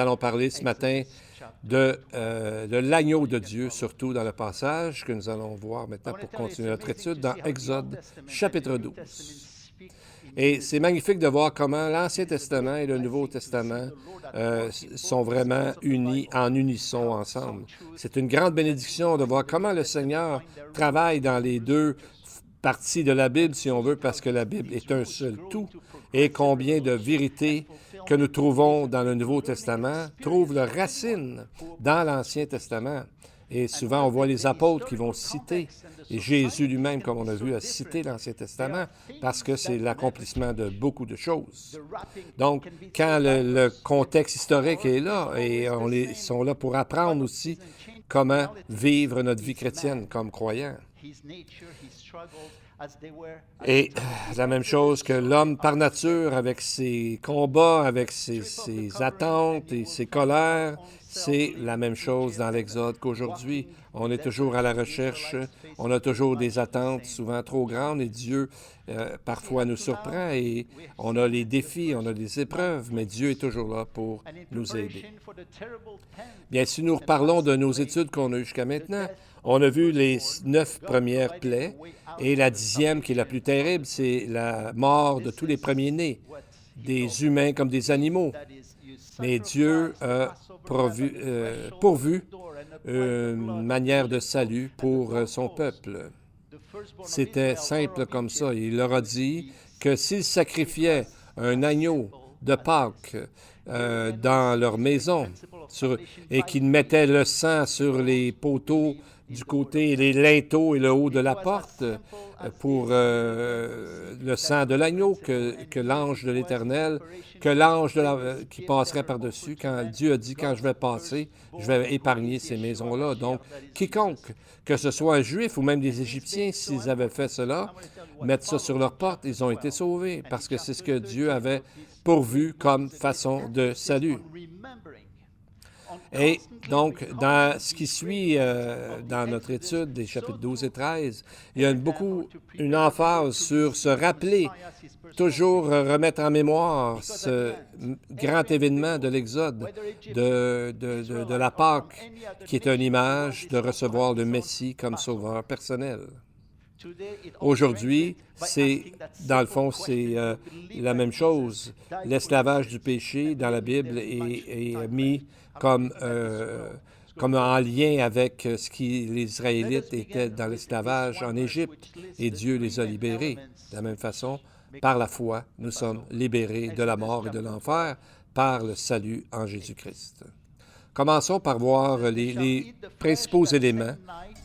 allons parler ce matin de l'agneau de Dieu, surtout dans le passage que nous allons voir maintenant pour continuer notre étude dans Exode chapitre 12. Et c'est magnifique de voir comment l'Ancien Testament et le Nouveau Testament sont vraiment unis en unisson ensemble. C'est une grande bénédiction de voir comment le Seigneur travaille dans les deux parties de la Bible, si on veut, parce que la Bible est un seul tout, et combien de vérités que nous trouvons dans le Nouveau Testament trouvent leur racine dans l'Ancien Testament. Et souvent, on voit les apôtres qui vont citer, et Jésus lui-même, comme on a vu, a cité l'Ancien Testament, parce que c'est l'accomplissement de beaucoup de choses. Donc, quand le contexte historique est là, et ils sont là pour apprendre aussi comment vivre notre vie chrétienne comme croyants. Et la même chose que l'homme par nature, avec ses combats, avec ses attentes et ses colères, c'est la même chose dans l'Exode qu'aujourd'hui. On est toujours à la recherche, on a toujours des attentes souvent trop grandes et Dieu parfois nous surprend et on a les défis, on a des épreuves, mais Dieu est toujours là pour nous aider. Bien, si nous reparlons de nos études qu'on a eues jusqu'à maintenant, on a vu les 9 premières plaies et la 10e, qui est la plus terrible, c'est la mort de tous les premiers-nés, des humains comme des animaux. Mais Dieu a pourvu une manière de salut pour son peuple. C'était simple comme ça. Il leur a dit que s'ils sacrifiaient un agneau de Pâques dans leur maison et qu'ils mettaient le sang sur les poteaux du côté, les linteaux et le haut de la porte pour le sang de l'agneau, que l'ange de l'Éternel, que l'ange qui passerait par-dessus, quand Dieu a dit, quand je vais passer, je vais épargner ces maisons-là. Donc, quiconque, que ce soit un Juif ou même des Égyptiens, s'ils avaient fait cela, mettre ça sur leur porte, ils ont été sauvés, parce que c'est ce que Dieu avait pourvu comme façon de salut. Et donc, dans ce qui suit dans notre étude des chapitres 12 et 13, il y a une emphase sur se rappeler, toujours remettre en mémoire ce grand événement de l'Exode, de la Pâque, qui est une image de recevoir le Messie comme sauveur personnel. Aujourd'hui, dans le fond, c'est la même chose. L'esclavage du péché dans la Bible est mis comme en lien avec ce qui les Israélites étaient dans l'esclavage en Égypte, et Dieu les a libérés. De la même façon, par la foi, nous sommes libérés de la mort et de l'enfer par le salut en Jésus-Christ. Commençons par voir les principaux éléments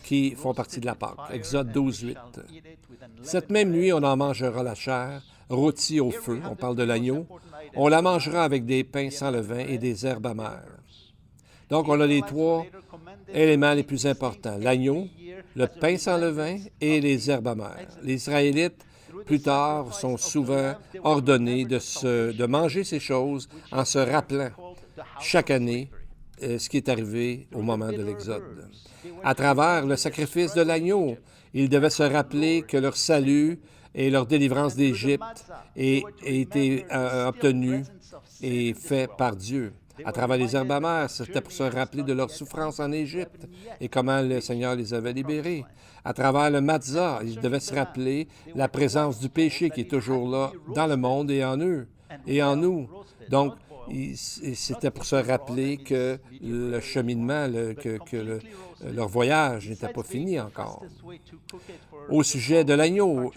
qui font partie de la Pâque. Exode 12, 8. Cette même nuit, on en mangera la chair, rôtie au feu, on parle de l'agneau. On la mangera avec des pains sans levain et des herbes amères. Donc, on a les 3 éléments les plus importants. L'agneau, le pain sans levain et les herbes amères. Les Israélites, plus tard, sont souvent ordonnés de manger ces choses en se rappelant chaque année ce qui est arrivé au moment de l'Exode. À travers le sacrifice de l'agneau, ils devaient se rappeler que leur salut et leur délivrance d'Égypte aient été obtenus et faits par Dieu. À travers les herbes amères, c'était pour se rappeler de leur souffrance en Égypte et comment le Seigneur les avait libérés. À travers le matzah, ils devaient se rappeler la présence du péché qui est toujours là dans le monde et en eux et en nous. Donc, c'était pour se rappeler que le cheminement, leur voyage n'était pas fini encore. Au sujet de l'agneau,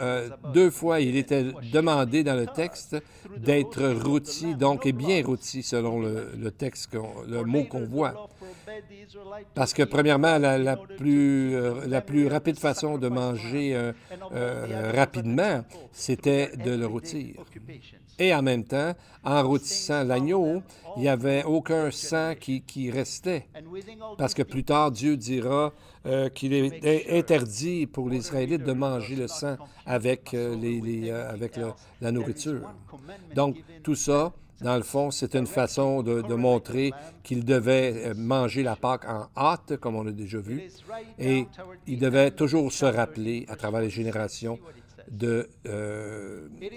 2 fois, il était demandé dans le texte d'être rôti, donc et bien rôti selon le texte, le mot qu'on voit. Parce que, premièrement, la plus rapide façon de manger rapidement, c'était de le rôtir. Et en même temps, en rôtissant l'agneau, il n'y avait aucun sang qui restait. Parce que plus tard, Dieu dira qu'il est interdit pour les Israélites de manger le sang avec la nourriture. Donc, tout ça, dans le fond, c'est une façon de montrer qu'ils devaient manger la Pâque en hâte, comme on a déjà vu, et ils devaient toujours se rappeler, à travers les générations, de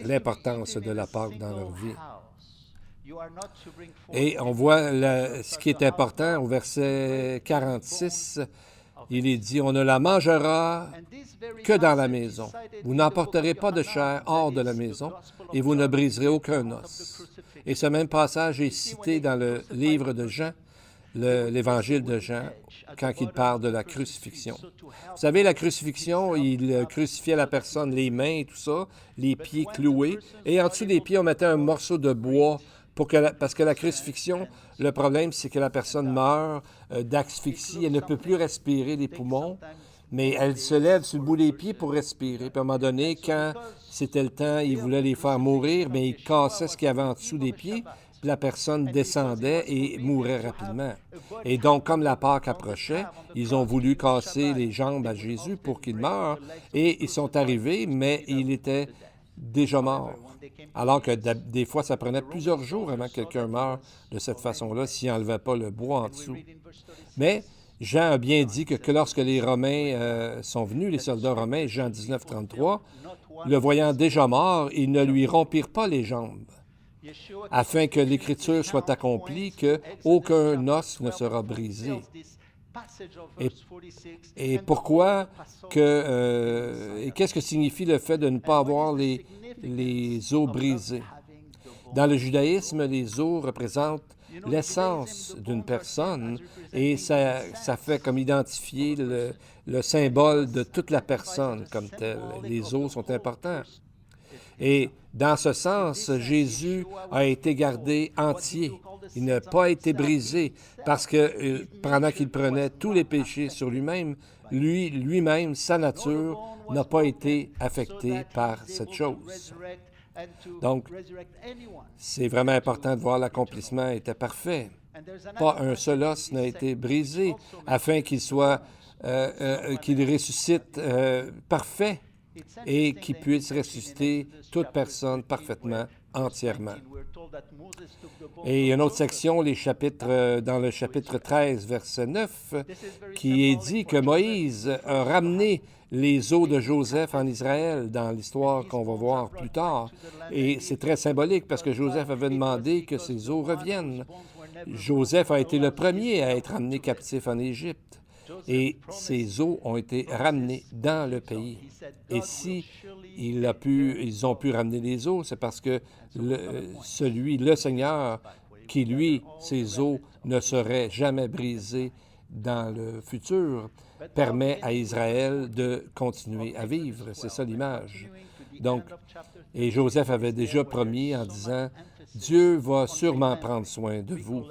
l'importance de la Pâque dans leur vie. Et on voit ce qui est important au verset 46. Il est dit, on ne la mangera que dans la maison. Vous n'emporterez pas de chair hors de la maison et vous ne briserez aucun os. Et ce même passage est cité dans le livre de Jean, l'évangile de Jean, quand il parle de la crucifixion. Vous savez, la crucifixion, il crucifiait la personne, les mains et tout ça, les pieds cloués, et en dessous des pieds, on mettait un morceau de bois parce que la crucifixion, le problème, c'est que la personne meurt d'asphyxie, elle ne peut plus respirer les poumons, mais elle se lève sur le bout des pieds pour respirer. Puis à un moment donné, quand c'était le temps, il voulait les faire mourir, mais il cassait ce qu'il y avait en dessous des pieds, puis la personne descendait et mourait rapidement. Et donc, comme la Pâque approchait, ils ont voulu casser les jambes à Jésus pour qu'il meure, et ils sont arrivés, mais il était déjà mort. Alors que des fois, ça prenait plusieurs jours avant que quelqu'un meure de cette façon-là s'il n'enlevait pas le bois en dessous. Mais Jean a bien dit que lorsque les Romains sont venus, les soldats romains, Jean 19, 33, le voyant déjà mort, ils ne lui rompirent pas les jambes, afin que l'Écriture soit accomplie, qu'aucun os ne sera brisé. Et pourquoi et qu'est-ce que signifie le fait de ne pas avoir les os brisés? Dans le judaïsme, les os représentent l'essence d'une personne et ça fait comme identifier le symbole de toute la personne comme tel. Les os sont importants. Et dans ce sens, Jésus a été gardé entier. Il n'a pas été brisé parce que pendant qu'il prenait tous les péchés sur lui-même, lui-même, sa nature, n'a pas été affectée par cette chose. Donc, c'est vraiment important de voir l'accomplissement était parfait. Pas un seul os n'a été brisé afin qu'il ressuscite parfait et qu'il puisse ressusciter toute personne parfaitement, entièrement. Et il y a une autre section, dans le chapitre 13, verset 9, qui est dit que Moïse a ramené les os de Joseph en Israël dans l'histoire qu'on va voir plus tard. Et c'est très symbolique parce que Joseph avait demandé que ces os reviennent. Joseph a été le premier à être amené captif en Égypte. Et ces os ont été ramenés dans le pays. Et si ils ont pu ramener les os, c'est parce que le Seigneur, qui lui, ses os ne seraient jamais brisés dans le futur, permet à Israël de continuer à vivre. C'est ça l'image. Donc, et Joseph avait déjà promis en disant, Dieu va sûrement prendre soin de vous.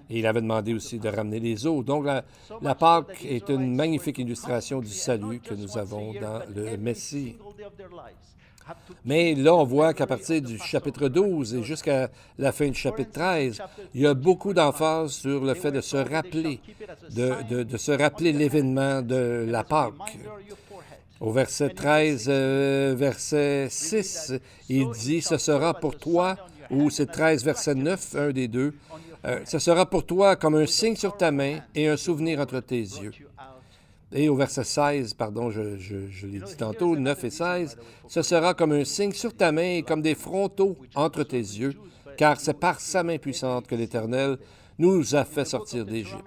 Et il avait demandé aussi de ramener les os. Donc, la Pâque est une magnifique illustration du salut que nous avons dans le Messie. Mais là, on voit qu'à partir du chapitre 12 et jusqu'à la fin du chapitre 13, il y a beaucoup d'emphase sur le fait de se rappeler, de se rappeler l'événement de la Pâque. Au verset 13, verset 6, il dit « Ce sera pour toi », ou c'est 13, verset 9, un des deux, « Ce sera pour toi comme un signe sur ta main et un souvenir entre tes yeux. » Et au verset 16, pardon, je l'ai dit tantôt, 9 et 16, « Ce sera comme un signe sur ta main et comme des frontaux entre tes yeux, car c'est par sa main puissante que l'Éternel nous a fait sortir d'Égypte. »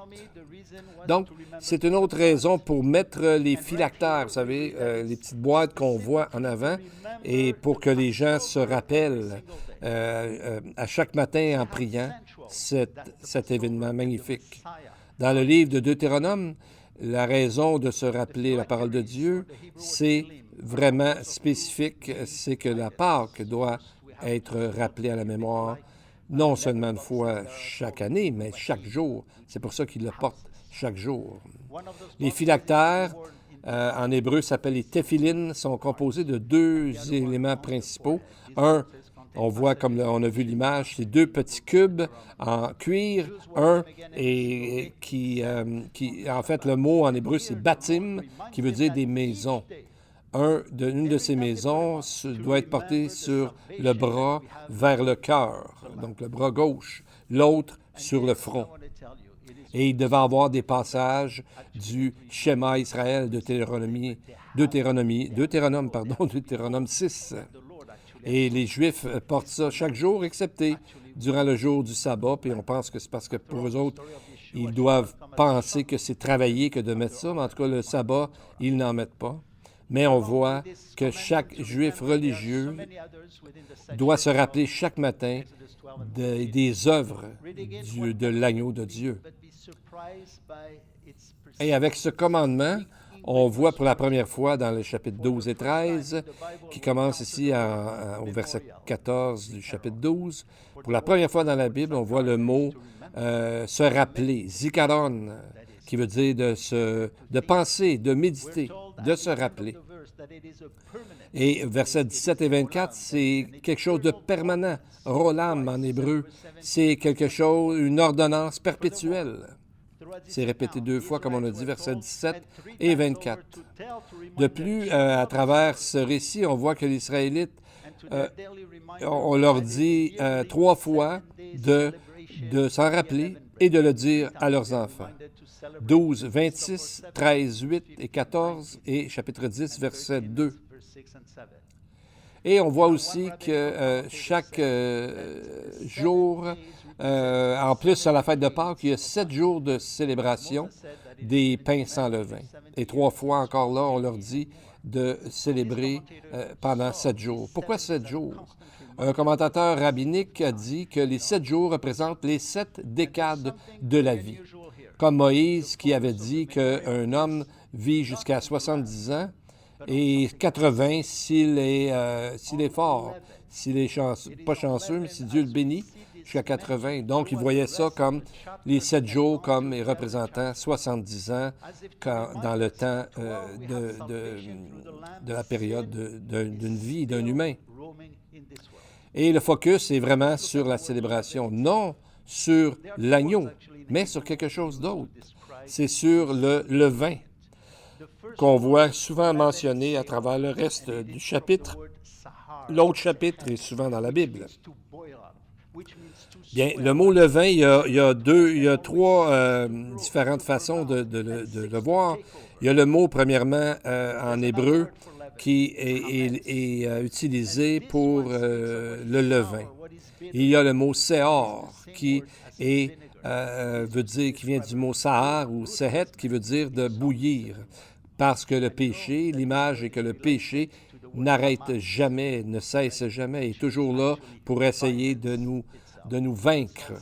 Donc, c'est une autre raison pour mettre les phylactères, vous savez, les petites boîtes qu'on voit en avant, et pour que les gens se rappellent à chaque matin en priant cet événement magnifique. Dans le livre de Deutéronome, la raison de se rappeler la parole de Dieu, c'est vraiment spécifique, c'est que la Pâque doit être rappelée à la mémoire, non seulement une fois chaque année, mais chaque jour. C'est pour ça qu'il le porte chaque jour. Les phylactères, en hébreu, s'appellent les téphilines, sont composés de deux éléments principaux. Un, on voit, comme on a vu l'image, c'est deux petits cubes en cuir. Un, et en fait, le mot en hébreu, c'est bâtim, qui veut dire des maisons. Une de ces maisons doit être portée sur le bras vers le cœur, donc le bras gauche, l'autre sur le front. Et il devait avoir des passages du Shema Israël de Deutéronome 6. Et les Juifs portent ça chaque jour, excepté durant le jour du sabbat, puis on pense que c'est parce que pour eux autres, ils doivent penser que c'est travailler que de mettre ça, mais en tout cas, le sabbat, ils n'en mettent pas. Mais on voit que chaque juif religieux doit se rappeler chaque matin des œuvres de l'agneau de Dieu. Et avec ce commandement, on voit pour la première fois dans le chapitre 12 et 13, qui commence ici au verset 14 du chapitre 12, pour la première fois dans la Bible, on voit le mot se rappeler, zikaron, qui veut dire de penser, de méditer, de se rappeler. Et versets 17 et 24, c'est quelque chose de permanent. Rolam en hébreu, c'est quelque chose, une ordonnance perpétuelle. C'est répété 2 fois, comme on a dit, versets 17 et 24. De plus, à travers ce récit, on voit que les Israélites, on leur dit 3 fois de s'en rappeler et de le dire à leurs enfants. 12, 26, 13, 8 et 14 et chapitre 10, verset 2. Et on voit aussi que chaque jour, en plus à la fête de Pâques, il y a 7 jours de célébration des pains sans levain. Et 3 fois encore là, on leur dit de célébrer pendant 7 jours. Pourquoi 7 jours? Un commentateur rabbinique a dit que les 7 jours représentent les 7 décades de la vie. Comme Moïse qui avait dit qu'un homme vit jusqu'à 70 ans et 80 s'il est fort, s'il est pas chanceux, mais si Dieu le bénit, jusqu'à 80. Donc, il voyait ça comme les 7 jours comme représentant 70 ans dans le temps de la période d'une vie d'un humain. Et le focus est vraiment sur la célébration, non sur l'agneau, mais sur quelque chose d'autre. C'est sur le levain qu'on voit souvent mentionné à travers le reste du chapitre. L'autre chapitre est souvent dans la Bible. Bien, le mot levain, il y a 3 différentes façons de le voir. Il y a le mot, premièrement, en hébreu, qui est utilisé pour le levain. Il y a le mot seor, qui veut dire, qui vient du mot sahar ou sehet, qui veut dire de bouillir. Parce que le péché, l'image est que le péché n'arrête jamais, ne cesse jamais, est toujours là pour essayer de nous vaincre.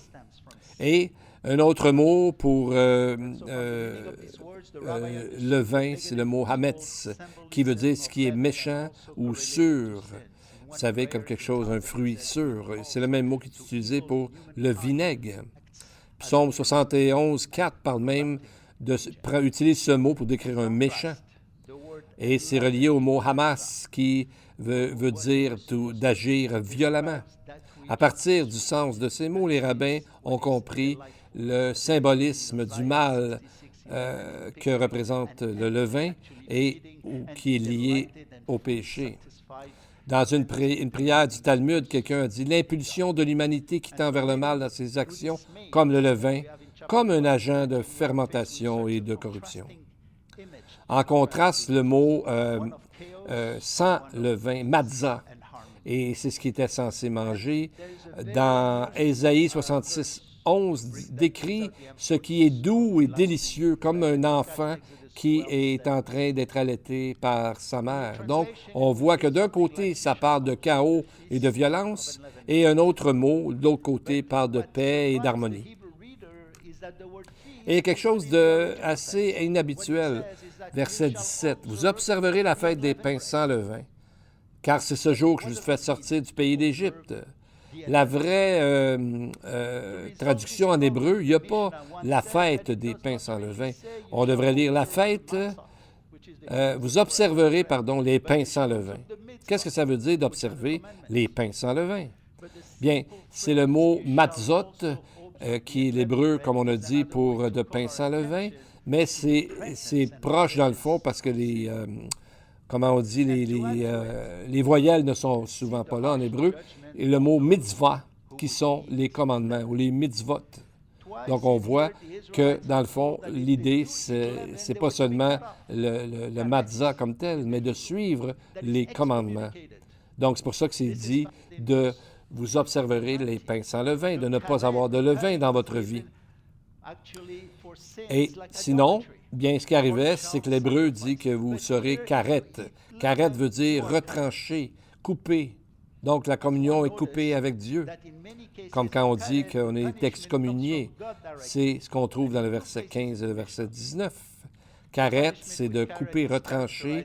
Et un autre mot pour levain, c'est le mot hametz, qui veut dire ce qui est méchant ou sûr. Vous savez, comme quelque chose, un fruit sûr. C'est le même mot qui est utilisé pour le vinaigre. Psaume 71, 4 parle même utilise ce mot pour décrire un méchant. Et c'est relié au mot hamas, qui veut dire d'agir violemment. À partir du sens de ces mots, les rabbins ont compris le symbolisme du mal que représente le levain et qui est lié au péché. Dans une prière du Talmud, quelqu'un a dit « L'impulsion de l'humanité qui tend vers le mal dans ses actions, comme le levain, comme un agent de fermentation et de corruption. » En contraste, le mot sans levain, matzah, et c'est ce qui était censé manger, dans Ésaïe 66, 11, décrit ce qui est doux et délicieux, comme un enfant qui est en train d'être allaité par sa mère. Donc, on voit que d'un côté, ça parle de chaos et de violence, et un autre mot, de l'autre côté, parle de paix et d'harmonie. Et quelque chose d'assez inhabituel, verset 17. « Vous observerez la fête des pains sans levain, car c'est ce jour que je vous fais sortir du pays d'Égypte. » La vraie traduction en hébreu, il n'y a pas la fête des pains sans levain. On devrait lire la fête, vous observerez, les pains sans levain. Qu'est-ce que ça veut dire d'observer les pains sans levain? Bien, c'est le mot matzot, qui est l'hébreu, comme on a dit, pour de pain sans levain, mais c'est proche dans le fond parce que comment on dit, les voyelles ne sont souvent pas là en hébreu, et le mot mitzvah, qui sont les commandements, ou les mitzvot. Donc, on voit que, dans le fond, l'idée, c'est pas seulement le matzah comme tel, mais de suivre les commandements. Donc, c'est pour ça que c'est dit vous observerez les pains sans levain, de ne pas avoir de levain dans votre vie. Et sinon, bien, ce qui arrivait, c'est que l'Hébreu dit que vous serez karet. Karet veut dire retranché, coupé. Donc, la communion est coupée avec Dieu. Comme quand on dit qu'on est excommunié. C'est ce qu'on trouve dans le verset 15 et le verset 19. Karet, c'est de couper, retrancher.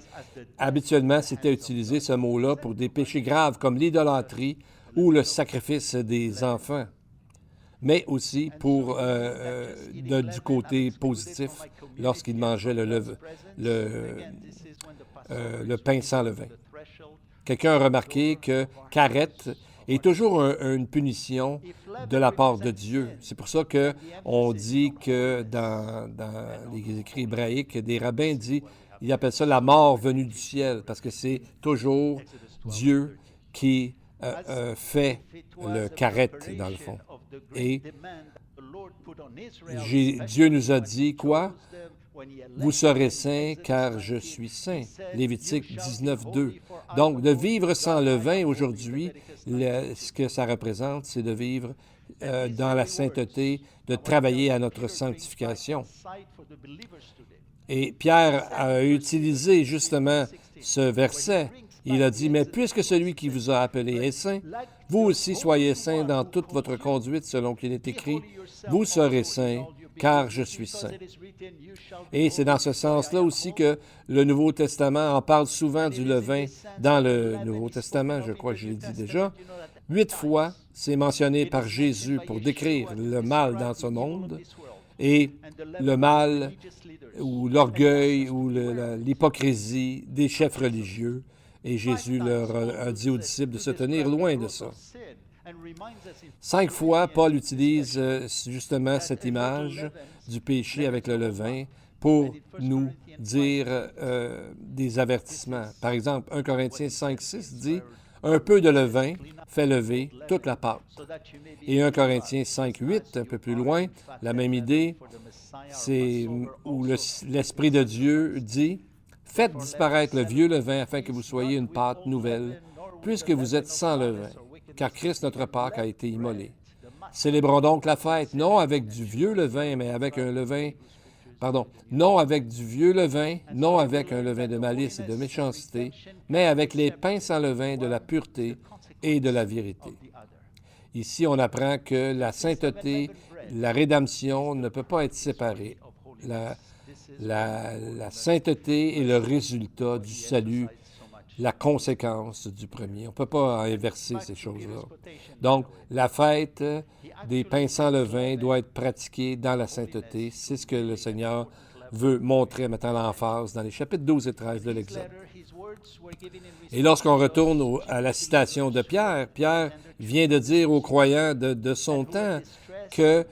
Habituellement, c'était utilisé ce mot-là pour des péchés graves comme l'idolâtrie ou le sacrifice des enfants, mais aussi pour du côté positif lorsqu'il mangeait le pain sans levain. Quelqu'un a remarqué que karet est toujours une punition de la part de Dieu. C'est pour ça qu'on dit que dans les écrits hébraïques, des rabbins disent, ils appellent ça la mort venue du ciel, parce que c'est toujours Dieu qui fait le karet, dans le fond. Et Dieu nous a dit quoi? Vous serez saints, car je suis saint. Lévitique 19, 2. Donc, de vivre sans levain aujourd'hui, ce que ça représente, c'est de vivre dans la sainteté, de travailler à notre sanctification. Et Pierre a utilisé justement ce verset. Il a dit, « Mais puisque celui qui vous a appelé est saint, vous aussi soyez saints dans toute votre conduite, selon qu'il est écrit, vous serez saints, car je suis saint. » Et c'est dans ce sens-là aussi que le Nouveau Testament en parle souvent du levain dans le Nouveau Testament, je crois que je l'ai dit déjà. 8 fois, c'est mentionné par Jésus pour décrire le mal dans ce monde et le mal ou l'orgueil ou l'hypocrisie des chefs religieux. Et Jésus leur a dit aux disciples de se tenir loin de ça. 5 fois, Paul utilise justement cette image du péché avec le levain pour nous dire des avertissements. Par exemple, 1 Corinthiens 5, 6 dit « Un peu de levain fait lever toute la pâte. » Et 1 Corinthiens 5, 8, un peu plus loin, la même idée, c'est où l'Esprit de Dieu dit « Faites disparaître le vieux levain afin que vous soyez une pâte nouvelle, puisque vous êtes sans levain, car Christ notre Pâque a été immolé. Célébrons donc la fête, non avec du vieux levain, mais avec un levain... non avec du vieux levain, non avec un levain de malice et de méchanceté, mais avec les pains sans levain de la pureté et de la vérité. » Ici, on apprend que la sainteté, la rédemption ne peut pas être séparée. La sainteté est le résultat du salut, la conséquence du premier. On ne peut pas inverser ces choses-là. Donc, la fête des pains sans levain doit être pratiquée dans la sainteté. C'est ce que le Seigneur veut montrer, mettant l'emphase dans les chapitres 12 et 13 de l'Exode. Et lorsqu'on retourne à la citation de Pierre, Pierre vient de dire aux croyants de son temps que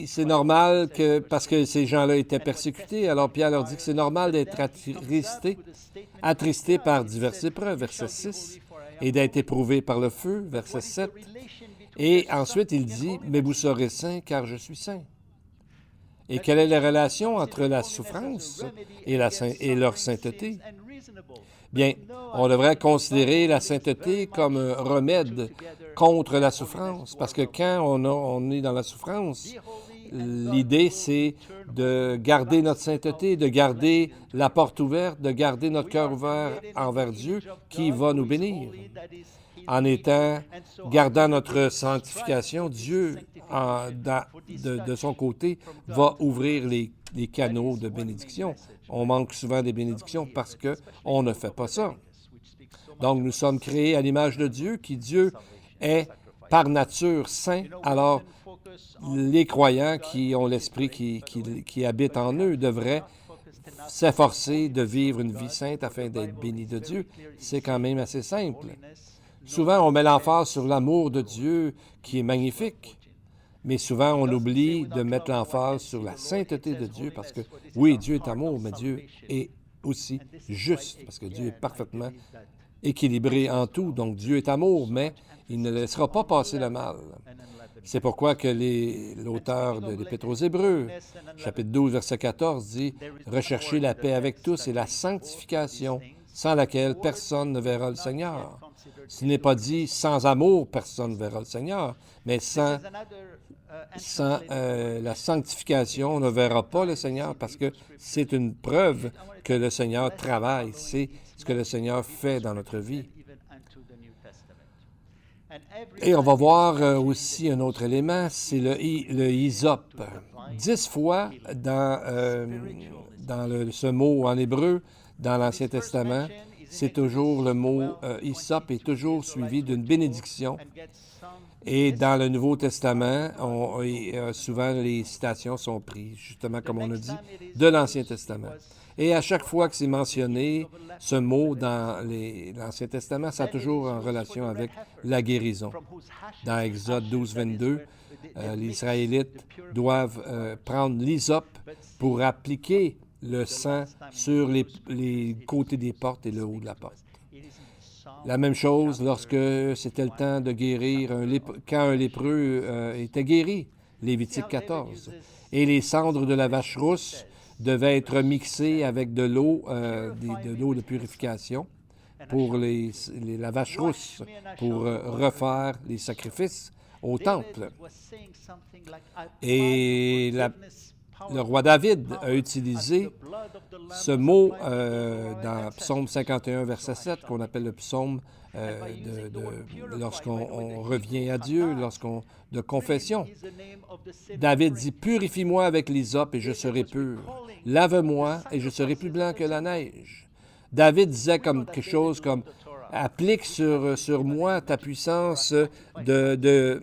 c'est normal que, parce que ces gens-là étaient persécutés, alors Pierre leur dit que c'est normal d'être attristé par diverses épreuves, verset 6, et d'être éprouvé par le feu, verset 7. Et ensuite, il dit, « Mais vous serez saints, car je suis saint. » Et quelle est la relation entre la souffrance et leur sainteté? Bien, on devrait considérer la sainteté comme un remède contre la souffrance, parce que quand on est dans la souffrance, l'idée, c'est de garder notre sainteté, de garder la porte ouverte, de garder notre cœur ouvert envers Dieu qui va nous bénir. En gardant notre sanctification, Dieu, de son côté, va ouvrir les canaux de bénédiction. On manque souvent des bénédictions parce qu'on ne fait pas ça. Donc, nous sommes créés à l'image de Dieu, qui Dieu est par nature saint. Alors, les croyants qui ont l'Esprit qui habite en eux devraient s'efforcer de vivre une vie sainte afin d'être bénis de Dieu. C'est quand même assez simple. Souvent, on met l'emphase sur l'amour de Dieu qui est magnifique, mais souvent, on oublie de mettre l'emphase sur la sainteté de Dieu parce que, oui, Dieu est amour, mais Dieu est aussi juste parce que Dieu est parfaitement équilibré en tout. Donc, Dieu est amour, mais il ne laissera pas passer le mal. C'est pourquoi que l'auteur de l'Épître aux Hébreux, chapitre 12, verset 14, dit « Recherchez la paix avec tous et la sanctification, sans laquelle personne ne verra le Seigneur. Ce n'est pas dit sans amour, personne ne verra le Seigneur, mais sans la sanctification, on ne verra pas le Seigneur parce que c'est une preuve que le Seigneur travaille. C'est ce que le Seigneur fait dans notre vie. Et on va voir aussi un autre élément, c'est le hysope. 10 fois dans ce mot en hébreu, dans l'Ancien Testament, c'est toujours le mot hysope est toujours suivi d'une bénédiction. Et dans le Nouveau Testament, souvent les citations sont prises, justement comme on a dit, de l'Ancien Testament. Et à chaque fois que c'est mentionné, ce mot dans l'Ancien Testament, ça a toujours en relation avec la guérison. Dans Exode 12, 22, les Israélites doivent prendre l'hysope pour appliquer le sang sur les côtés des portes et le haut de la porte. La même chose lorsque c'était le temps de guérir, quand un lépreux était guéri, Lévitique 14. Et les cendres de la vache rousse devaient être mixées avec de l'eau de purification pour la vache rousse, pour refaire les sacrifices au temple. Et le roi David a utilisé ce mot dans Psaume 51, verset 7, qu'on appelle le psaume lorsqu'on revient à Dieu, de confession. David dit, « Purifie-moi avec l'hysope et je serai pur. Lave-moi et je serai plus blanc que la neige. » David disait comme quelque chose comme, « Applique sur moi ta puissance de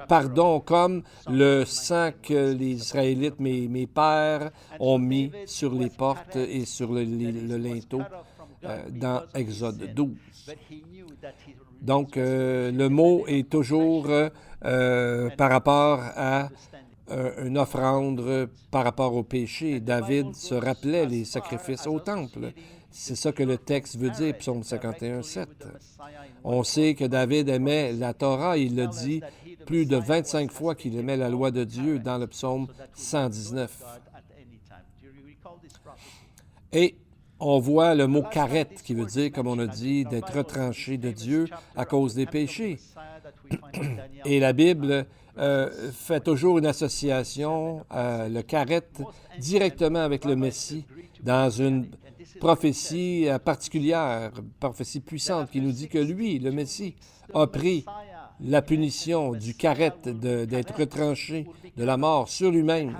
pardon, comme le sang que les Israélites, mes pères, ont mis sur les portes et sur le linteau dans Exode 12. » Donc, le mot est toujours par rapport à une offrande par rapport au péché. David se rappelait les sacrifices au temple. C'est ça que le texte veut dire, Psaume 51, 7. On sait que David aimait la Torah, il l'a dit plus de 25 fois qu'il aimait la loi de Dieu dans le psaume 119. Et on voit le mot « karet » qui veut dire, comme on a dit, d'être retranché de Dieu à cause des péchés. Et la Bible fait toujours une association, le karet, directement avec le Messie, dans une prophétie particulière, prophétie puissante, qui nous dit que lui, le Messie, a pris la punition du karet d'être retranché de la mort sur lui-même,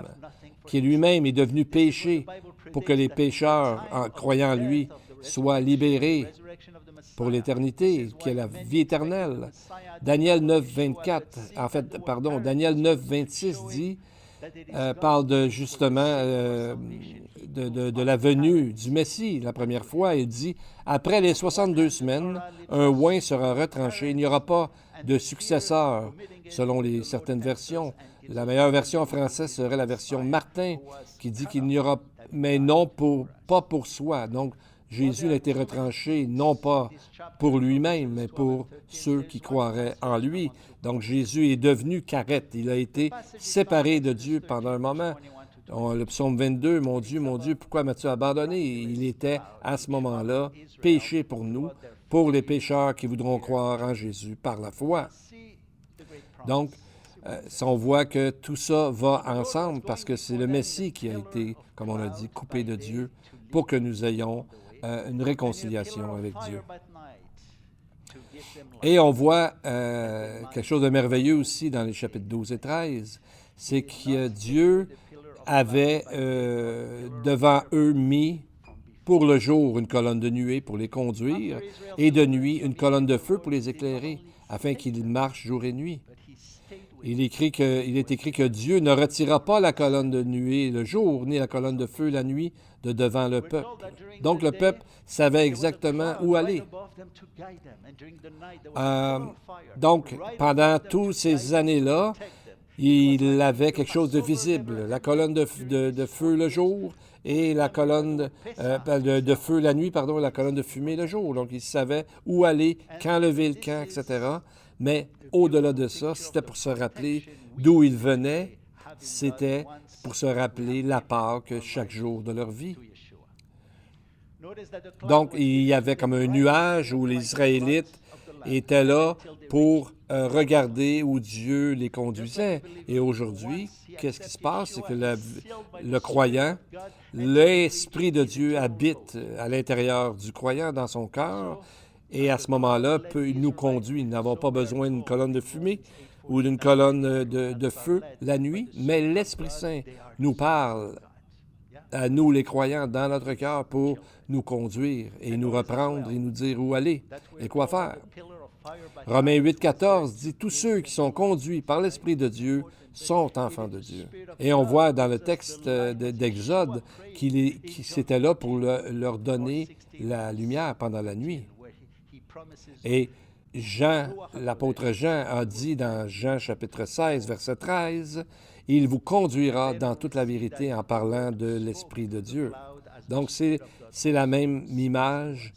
qui lui-même est devenu péché pour que les pécheurs, en croyant en lui, soient libérés pour l'éternité, qui est la vie éternelle. Daniel 9, 26 dit, parle justement de la venue du Messie. La première fois, il dit, « Après les 62 semaines, un oint sera retranché. Il n'y aura pas de successeur, selon certaines versions. » La meilleure version en français serait la version Martin, qui dit qu'il n'y aura, mais non pas pour soi. Donc, Jésus a été retranché, non pas pour lui-même, mais pour ceux qui croiraient en lui. Donc, Jésus est devenu karet. Il a été séparé de Dieu pendant un moment. Le psaume 22, « Mon Dieu, pourquoi m'as-tu abandonné? » Il était, à ce moment-là, péché pour nous, pour les pécheurs qui voudront croire en Jésus par la foi. Donc, on voit que tout ça va ensemble parce que c'est le Messie qui a été, comme on a dit, coupé de Dieu pour que nous ayons une réconciliation avec Dieu. Et on voit quelque chose de merveilleux aussi dans les chapitres 12 et 13, c'est que Dieu avait devant eux mis pour le jour une colonne de nuée pour les conduire et de nuit une colonne de feu pour les éclairer, afin qu'ils marchent jour et nuit. Il est écrit que Dieu ne retira pas la colonne de nuée le jour, ni la colonne de feu la nuit, de devant le peuple. Donc, le peuple savait exactement où aller. Donc, pendant toutes ces années-là, il avait quelque chose de visible. La colonne de feu le jour et la colonne de feu la nuit, et la colonne de fumée le jour. Donc, il savait où aller, quand lever le camp, etc. Mais au-delà de ça, c'était pour se rappeler d'où ils venaient, c'était pour se rappeler la Pâque chaque jour de leur vie. Donc, il y avait comme un nuage où les Israélites étaient là pour regarder où Dieu les conduisait. Et aujourd'hui, qu'est-ce qui se passe? C'est que le croyant, l'Esprit de Dieu habite à l'intérieur du croyant, dans son cœur, et à ce moment-là, il nous conduit. Nous n'avons pas besoin d'une colonne de fumée ou d'une colonne de feu la nuit, mais l'Esprit Saint nous parle à nous, les croyants, dans notre cœur pour nous conduire et nous reprendre et nous dire où aller et quoi faire. Romains 8,14 dit « Tous ceux qui sont conduits par l'Esprit de Dieu sont enfants de Dieu. » Et on voit dans le texte d'Exode qu'il c'était là pour leur donner la lumière pendant la nuit. Et l'apôtre Jean a dit dans Jean chapitre 16, verset 13, « Il vous conduira dans toute la vérité en parlant de l'Esprit de Dieu. » Donc, c'est la même image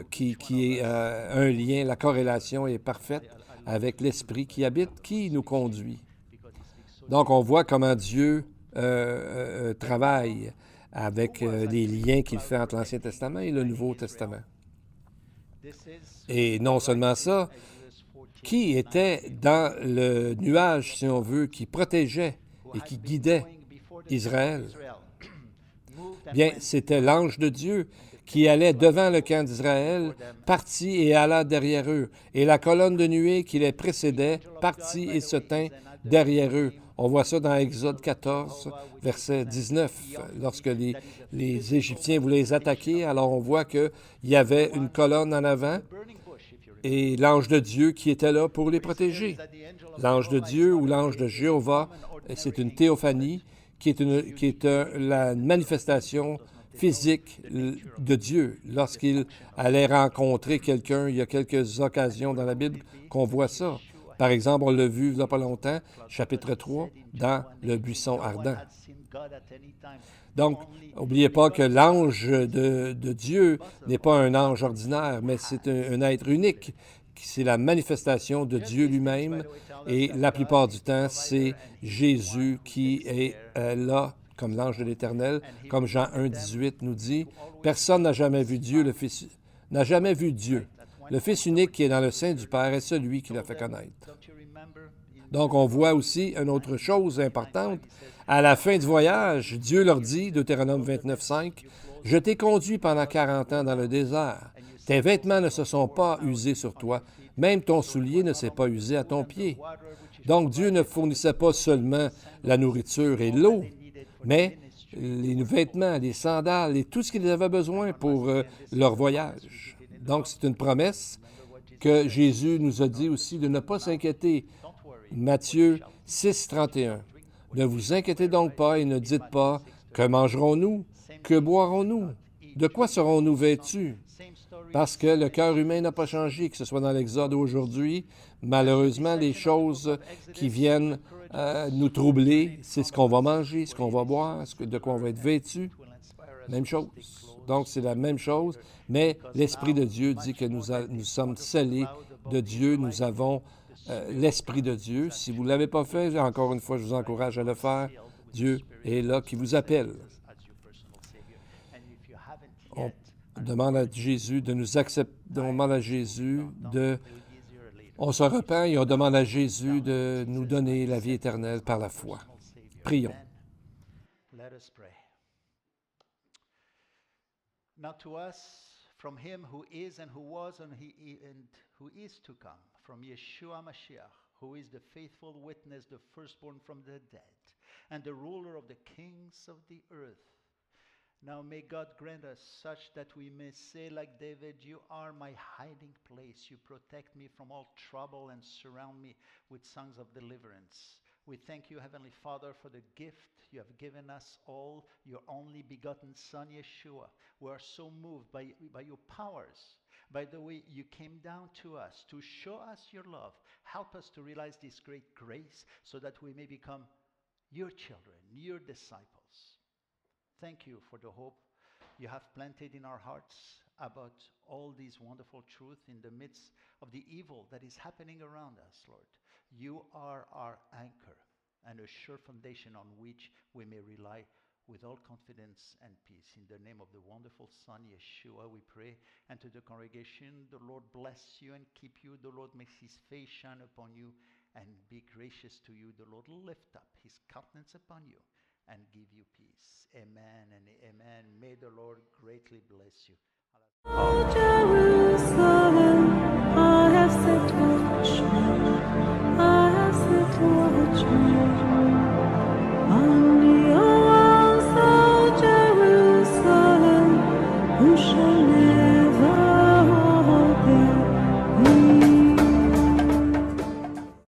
qui est un lien, la corrélation est parfaite avec l'Esprit qui habite, qui nous conduit. Donc, on voit comment Dieu travaille avec les liens qu'il fait entre l'Ancien Testament et le Nouveau Testament. Et non seulement ça, qui était dans le nuage, si on veut, qui protégeait et qui guidait Israël? Bien, c'était l'ange de Dieu qui allait devant le camp d'Israël, partit et alla derrière eux. Et la colonne de nuée qui les précédait partit et se tint derrière eux. On voit ça dans Exode 14, verset 19. Lorsque les Égyptiens voulaient les attaquer, alors on voit qu'il y avait une colonne en avant et l'ange de Dieu qui était là pour les protéger. L'ange de Dieu ou l'ange de Jéhovah, c'est une théophanie qui est la manifestation physique de Dieu. Lorsqu'il allait rencontrer quelqu'un, il y a quelques occasions dans la Bible qu'on voit ça. Par exemple, on l'a vu il n'y a pas longtemps, chapitre 3, dans le buisson ardent. Donc, n'oubliez pas que l'ange de Dieu n'est pas un ange ordinaire, mais c'est un être unique. C'est la manifestation de Dieu lui-même et la plupart du temps, c'est Jésus qui est là comme l'ange de l'Éternel. Comme Jean 1, 18 nous dit, « Personne n'a jamais vu Dieu, le Fils n'a jamais vu Dieu. Le Fils unique qui est dans le sein du Père est celui qui l'a fait connaître. » Donc, on voit aussi une autre chose importante. À la fin du voyage, Dieu leur dit, Deutéronome 29, 5, « Je t'ai conduit pendant 40 ans dans le désert. Tes vêtements ne se sont pas usés sur toi. Même ton soulier ne s'est pas usé à ton pied. » Donc, Dieu ne fournissait pas seulement la nourriture et l'eau, mais les vêtements, les sandales et tout ce qu'ils avaient besoin pour leur voyage. Donc, c'est une promesse que Jésus nous a dit aussi de ne pas s'inquiéter. Matthieu 6, 31. « Ne vous inquiétez donc pas et ne dites pas, que mangerons-nous? Que boirons-nous? De quoi serons-nous vêtus? » Parce que le cœur humain n'a pas changé, que ce soit dans l'Exode aujourd'hui. Malheureusement, les choses qui viennent nous troubler, c'est ce qu'on va manger, ce qu'on va boire, de quoi on va être vêtu. Même chose. Donc, c'est la même chose, mais l'Esprit de Dieu dit que nous sommes scellés de Dieu, nous avons l'Esprit de Dieu. Si vous ne l'avez pas fait, encore une fois, je vous encourage à le faire. Dieu est là qui vous appelle. On demande à Jésus de nous accepter, on demande à Jésus on se repent et on demande à Jésus de nous donner la vie éternelle par la foi. Prions. Now to us, from him who is and who was and who is to come, from Yeshua Mashiach, who is the faithful witness, the firstborn from the dead, and the ruler of the kings of the earth. Now may God grant us such that we may say like David, you are my hiding place. You protect me from all trouble and surround me with songs of deliverance. We thank you, Heavenly Father, for the gift you have given us all, your only begotten Son, Yeshua. We are so moved by your powers, by the way you came down to us to show us your love. Help us to realize this great grace so that we may become your children, your disciples. Thank you for the hope you have planted in our hearts about all these wonderful truths in the midst of the evil that is happening around us, Lord. You are our anchor and a sure foundation on which we may rely with all confidence and peace. In the name of the wonderful Son, Yeshua, we pray. And to the congregation, the Lord bless you and keep you. The Lord makes his face shine upon you and be gracious to you. The Lord lift up his countenance upon you and give you peace. Amen and amen. May the Lord greatly bless you. O Jerusalem, I have set watchmen, I have set watchmen on your walls, O Jerusalem, who shall